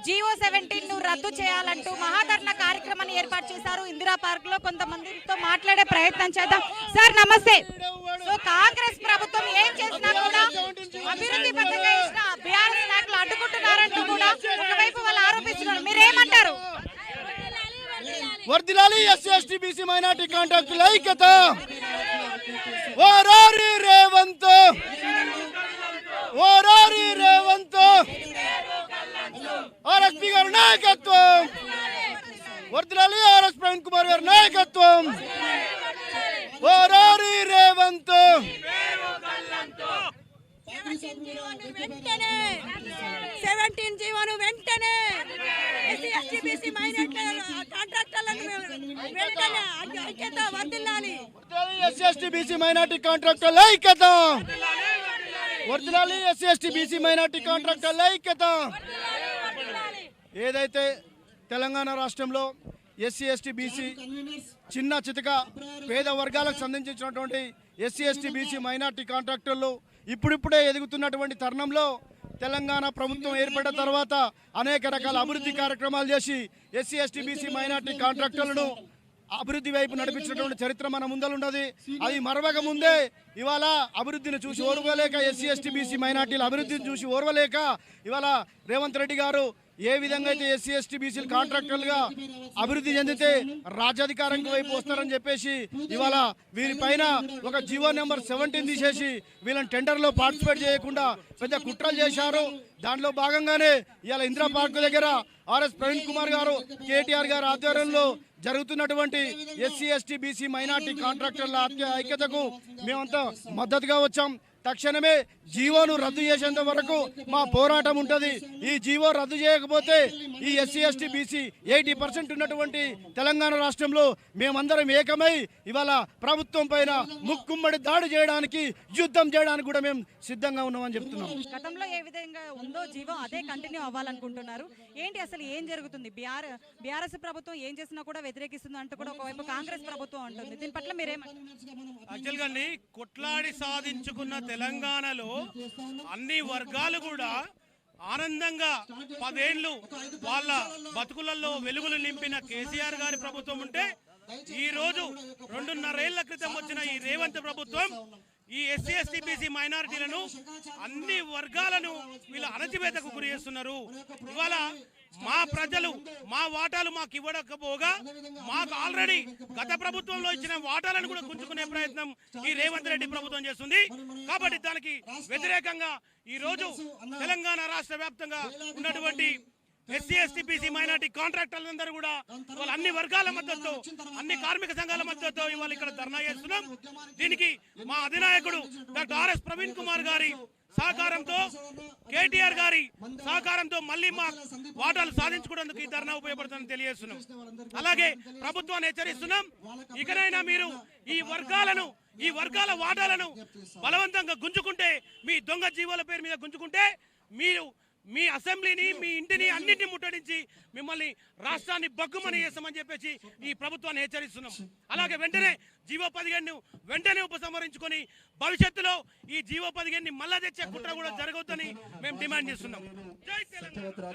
G17 ను రద్దు చేయాలంటూ మహాధర్నా కార్యక్రమాన్ని ఏర్పాటు చేశారు ఇందిరా పార్క్ లో. కొంతమందితో మాట్లాడే ప్రయత్నం చేద్దాం. సార్ నమస్తే. సో కాంగ్రెస్ ప్రభుత్వం ఏం చేసినా కూడా అభివృద్ధి పథకంగా ఇచ్చిన బీఆర్ఎస్ నాయకులు అడ్డుకుంటున్నారంటూ కూడా ఒకవైపు వాళ్ళు ఆరోపిస్తున్నారు. మీరేమంటారు? వర్ధిల్లాలి ఎస్సీ ఎస్టీ బీసీ మైనార్టీ కాంట్రాక్టుల ఐక్యత. ఓరారి రేవంత్, ఓరారి రేవంత్, ఆర్ఎస్పీ గారి నాయకత్వం. వర్ధిల్లాలి ఆర్ఎస్ ప్రవీణ్ కుమార్ గారి నాయకత్వం. ఓరారి రేవంత్. వెంటనే 17 జీవోను వెంటనే ఎస్సీ ఎస్టీ బీసీ మైనారిటీ కాంట్రాక్టర్లను వెంటనే ఐక్యత వర్ధిల్లాలి. ఎస్సీ ఎస్టీ బీసీ మైనార్టీ కాంట్రాక్టుల ఐక్యత. వర్ధిల్లాలి ఎస్సీ ఎస్టీ బీసీ మైనార్టీ కాంట్రాక్టుల ఐక్యత. ఏదైతే తెలంగాణ రాష్ట్రంలో ఎస్సీ ఎస్టీ బీసీ చిన్న చితక పేద వర్గాలకు సంబంధించినటువంటి ఎస్సీ ఎస్టీ బీసీ మైనార్టీ కాంట్రాక్టర్లు ఇప్పుడిప్పుడే ఎదుగుతున్నటువంటి తరుణంలో తెలంగాణ ప్రభుత్వం ఏర్పడిన తర్వాత అనేక రకాల అభివృద్ధి కార్యక్రమాలు చేసి ఎస్సీ ఎస్టీ బీసీ మైనార్టీ కాంట్రాక్టర్లను అభివృద్ధి వైపు నడిపించినటువంటి చరిత్ర మన ముందలున్నది. అది మరవక ముందే ఇవాళ అభివృద్ధిని చూసి ఓర్వలేక, ఎస్సీ ఎస్టీ బీసీ మైనార్టీల అభివృద్ధిని చూసి ఓర్వలేక ఇవాళ రేవంత్ రెడ్డి గారు ఏ విధంగా అయితే ఎస్సీ ఎస్టీ బీసీలు కాంట్రాక్టర్లుగా అభివృద్ధి చెందితే రాజ్యాధికారం వైపు వస్తారని చెప్పేసి ఇవాళ వీరిపైన ఒక జీవో నెంబర్ 17 తీసేసి వీళ్ళని టెండర్లో పార్టిసిపేట్ చేయకుండా పెద్ద కుట్రలు చేశారు. దాంట్లో భాగంగానే ఇవాళ ఇందిరా పార్క్ దగ్గర ఆర్ఎస్ ప్రవీణ్ కుమార్ గారు, కేటీఆర్ గారు ఆధ్వర్యంలో జరుగుతున్నటువంటి ఎస్సీ ఎస్టీ బీసీ మైనార్టీ కాంట్రాక్టర్ల ఐక్యతకు మేమంతా మద్దతుగా వచ్చాం. తక్షణమే జీవోను రద్దు చేసేంత వరకు మా పోరాటం ఉంటుంది. ఈ జీవో రద్దు చేయకపోతే ఈ ఎస్సీ ఎస్టీ బీసీ 80% ఉన్నటువంటి తెలంగాణ రాష్ట్రంలో మేమందరం ఏకమై ఇవాళ ప్రభుత్వం పైన ముక్కుమ్మడి దాడి చేయడానికి, యుద్ధం చేయడానికి కూడా మేము సిద్ధంగా ఉన్నామని చెప్తున్నాం. గతంలో ఏ విధంగా ఉందో జీవో అదే కంటిన్యూ అవ్వాలనుకుంటున్నారు. ఏంటి అసలు ఏం జరుగుతుంది? బీఆర్ఎస్ ప్రభుత్వం ఏం చేసినా కూడా వ్యతిరేకిస్తుంది అంటూ కూడా ఒకవైపు కాంగ్రెస్ ప్రభుత్వం అంటుంది. దీని పట్ల యాక్చువల్గా కొట్లాడి సాధించుకున్న తెలంగాణలో అన్ని వర్గాలు కూడా ఆనందంగా 10 ఏళ్లు వాళ్ళ బతుకులలో వెలుగులు నింపిన కేసీఆర్ గారి ప్రభుత్వం ఉంటే ఈ రోజు 2.5 ఏళ్ల క్రితం వచ్చిన ఈ రేవంత్ ప్రభుత్వం ఈ ఎస్సీ ఎస్టీ బీసీ మైనారిటీలను అన్ని వర్గాలను వీళ్ళ అణచివేతకు గురి చేస్తున్నారు. ఇవాళ మా ప్రజలు మా వాటాలు మాకు ఇవ్వకపోగా మాకు ఆల్రెడీ గత ప్రభుత్వంలో ఇచ్చిన వాటాలను కూడా గుంజుకునే ప్రయత్నం ఈ రేవంత్ రెడ్డి ప్రభుత్వం చేస్తుంది. కాబట్టి దానికి వ్యతిరేకంగా ఈ రోజు తెలంగాణ రాష్ట్ర వ్యాప్తంగా ఉన్నటువంటి ఎస్సీ ఎస్టీ బీసీ మైనార్టీ కాంట్రాక్టర్లందరూ కూడా వాళ్ళ అన్ని వర్గాల మద్దతుతో, అన్ని కార్మిక సంఘాల మద్దతుతో ఇవాళ ఇక్కడ ధర్నా చేస్తున్నాం. దీనికి మా అధినాయకుడు డాక్టర్ ఆర్ఎస్ ప్రవీణ్ కుమార్ గారి సహకారంతో, కేటీఆర్ గారి సహకారంతో మళ్ళీ మా వాటాలు సాధించుకోవడానికి ఈ ధర్నా ఉపయోగపడుతుందని తెలియజేస్తున్నాం. అలాగే ప్రభుత్వాన్ని హెచ్చరిస్తున్నాం, ఇకనైనా మీరు ఈ వర్గాల వాటాలను బలవంతంగా గుంజుకుంటే, మీ దొంగ జీవోల పేరు మీద గుంజుకుంటే మీరు మీ అసెంబ్లీని, మీ ఇంటిని అన్నింటినీ ముట్టడించి మిమ్మల్ని రాష్ట్రాన్ని బగ్గుమని చేస్తామని చెప్పేసి ఈ ప్రభుత్వాన్ని హెచ్చరిస్తున్నాం. అలాగే వెంటనే జీవో 15ను వెంటనే ఉపసంహరించుకొని భవిష్యత్తులో ఈ జీవో 15ని మళ్ళా తెచ్చే కుట్ర కూడా జరగొద్దని మేము డిమాండ్ చేస్తున్నాం. జై తెలంగాణ.